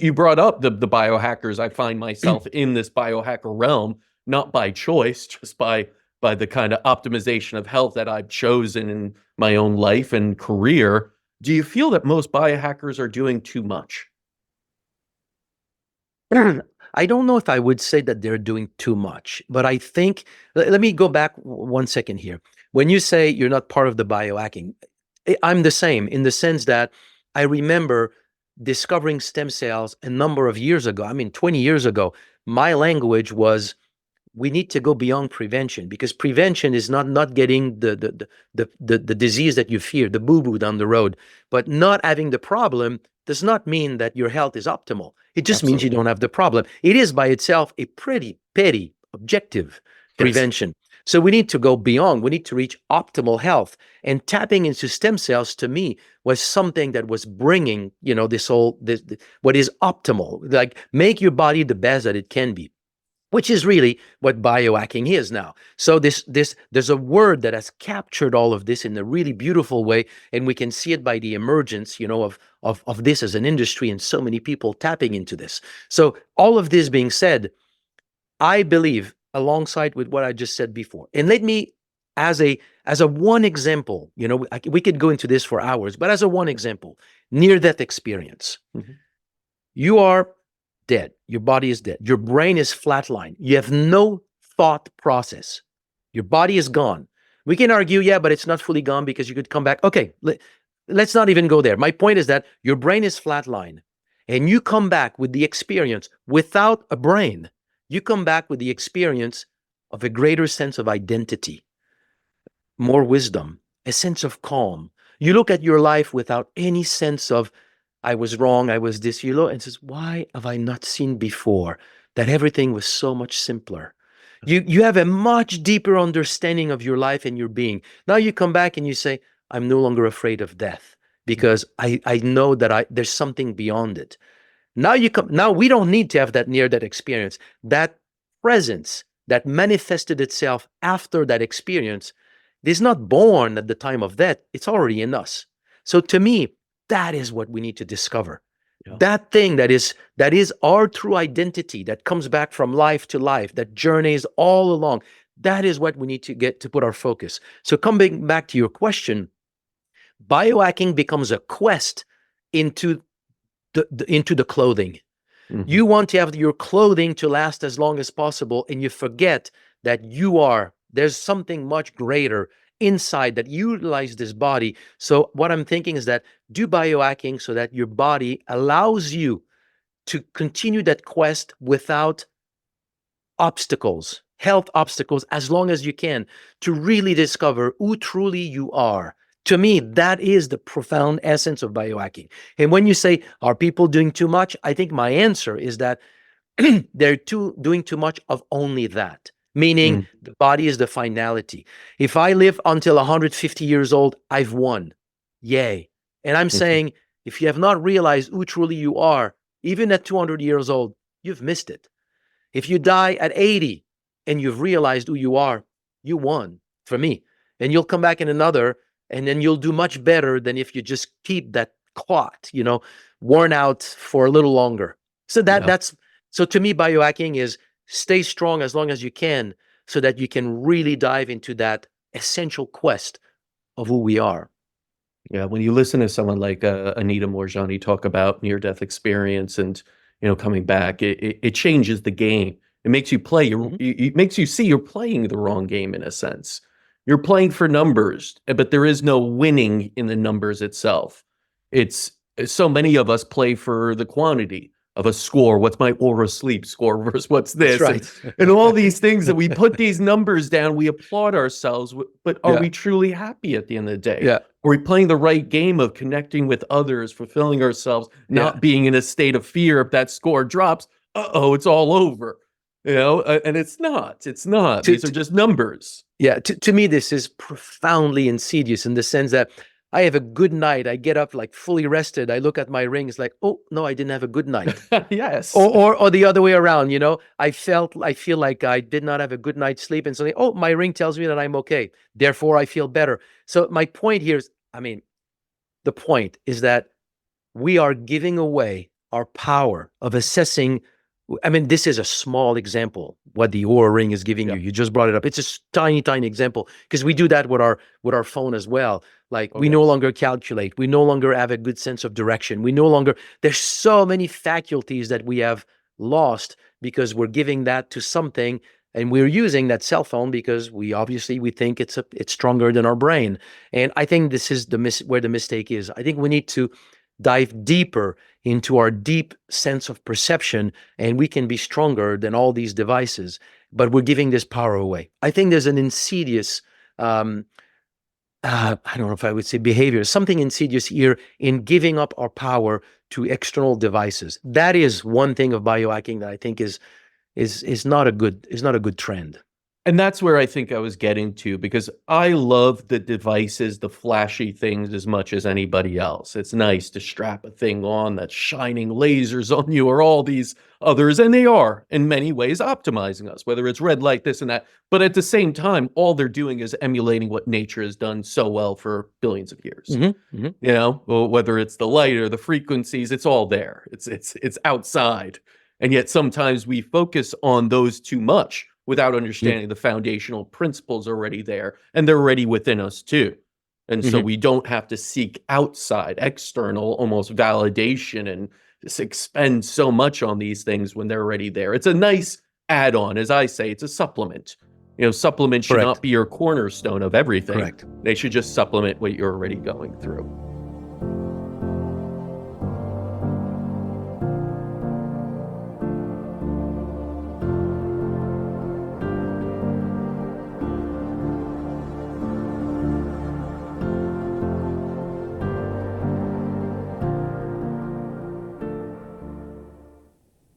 You brought up the biohackers. I find myself in this biohacker realm, not by choice, just by the kind of optimization of health that I've chosen in my own life and career. Do you feel that most biohackers are doing too much? I don't know if I would say that they're doing too much, but I think, let me go back 1 second here. When you say you're not part of the biohacking, I'm the same in the sense that I remember discovering stem cells a number of years ago. I mean, 20 years ago, my language was we need to go beyond prevention, because prevention is not getting the disease that you fear, the boo-boo down the road. But not having the problem does not mean that your health is optimal. It just means you Absolutely. don't have the problem. It is by itself a pretty petty objective, Yes. prevention. So we need to go beyond. We need to reach optimal health. And tapping into stem cells, to me, was something that was bringing, this what is optimal. Like, make your body the best that it can be, which is really what biohacking is now. So there's a word that has captured all of this in a really beautiful way, and we can see it by the emergence, of this as an industry and so many people tapping into this. So all of this being said, I believe, alongside with what I just said before, and let me, as a one example, we could go into this for hours, but as a one example, near-death experience. Mhm. You are dead. Your body is dead. Your brain is flatlined. You have no thought process. Your body is gone. We can argue, yeah, but it's not fully gone because you could come back. Okay, let's not even go there. My point is that your brain is flatlined and you come back with the experience without a brain. You come back with the experience of a greater sense of identity, more wisdom, a sense of calm. You look at your life without any sense of, I was wrong, I was this, and says, why have I not seen before that everything was so much simpler? You have a much deeper understanding of your life and your being. Now you come back and you say, I'm no longer afraid of death because I know that there's something beyond it. Now we don't need to have that near that experience. That presence that manifested itself after that experience is not born at the time of death. It's already in us. So to me, that is what we need to discover. Yeah. That thing that is our true identity, that comes back from life to life, that journeys all along. That is what we need to get to put our focus. So coming back to your question, biohacking becomes a quest into the clothing. Mhm. You want to have your clothing to last as long as possible, and you forget that there's something much greater inside that utilize this body. So what I'm thinking is that do biohacking so that your body allows you to continue that quest without obstacles, health obstacles, as long as you can, to really discover who truly you are. To me, that is the profound essence of biohacking. And when you say, are people doing too much? I think my answer is that they're doing too much of only that, meaning Mm. the body is the finality. If I live until 150 years old, I've won. Yay. And I'm Mhm. saying, if you have not realized who truly you are, even at 200 years old, you've missed it. If you die at 80 and you've realized who you are, you won for me. And you'll come back in another, and then you'll do much better than if you just keep that clot, worn out for a little longer. So Yeah. so to me, biohacking is stay strong as long as you can so that you can really dive into that essential quest of who we are. Yeah, when you listen to someone like Anita Morjani talk about near-death experience and coming back, it changes the game. It makes you play. Mhm. It makes you see you're playing the wrong game in a sense. You're playing for numbers, but there is no winning in the numbers itself. It's so many of us play for the quantity of a score. What's my aura sleep score versus what's That's this, and right. and all these things that we put these numbers down. We applaud ourselves, but are Yeah. we truly happy at the end of the day? Yeah. Are we playing the right game of connecting with others, fulfilling ourselves, Yeah. not being in a state of fear if that score drops? Uh-oh, it's all over. And it's not. It's not. To, These are to, just numbers. Yeah, to me, this is profoundly insidious in the sense that I have a good night. I get up like fully rested. I look at my ring. It's like, oh no, I didn't have a good night. Yes. Or the other way around. I feel like I did not have a good night's sleep, and suddenly, oh, my ring tells me that I'm okay. Therefore, I feel better. So my point here is, the point is that we are giving away our power of assessing. I mean, this is a small example, what the Oura Ring is giving you. You just brought it up. It's a tiny, tiny example, because we do that with our phone as well. Like, we no longer calculate. We no longer have a good sense of direction. We no longer, there's so many faculties that we have lost because we're giving that to something, and we're using that cell phone because we think it's stronger than our brain. And I think this is where the mistake is. I think we need to dive deeper into our deep sense of perception, and we can be stronger than all these devices, but we're giving this power away. I think there's an insidious, I don't know if I would say behavior, something insidious here in giving up our power to external devices. That is one thing of biohacking that I think is not a good trend. And that's where I think I was getting to, because I love the devices, the flashy things, as much as anybody else. It's nice to strap a thing on that's shining lasers on you, or all these others, and they are in many ways optimizing us, whether it's red light, this and that. But at the same time, all they're doing is emulating what nature has done so well for billions of years. You know, whether it's the light or the frequencies, it's all there. It's outside. And yet sometimes we focus on those too much without understanding the foundational principles already there, and they're already within us too. And so we don't have to seek outside, external, almost validation, and just expend so much on these things when they're already there. It's a nice add-on, as I say. It's a supplement. You know, supplements should not be your cornerstone of everything. They should just supplement what you're already going through.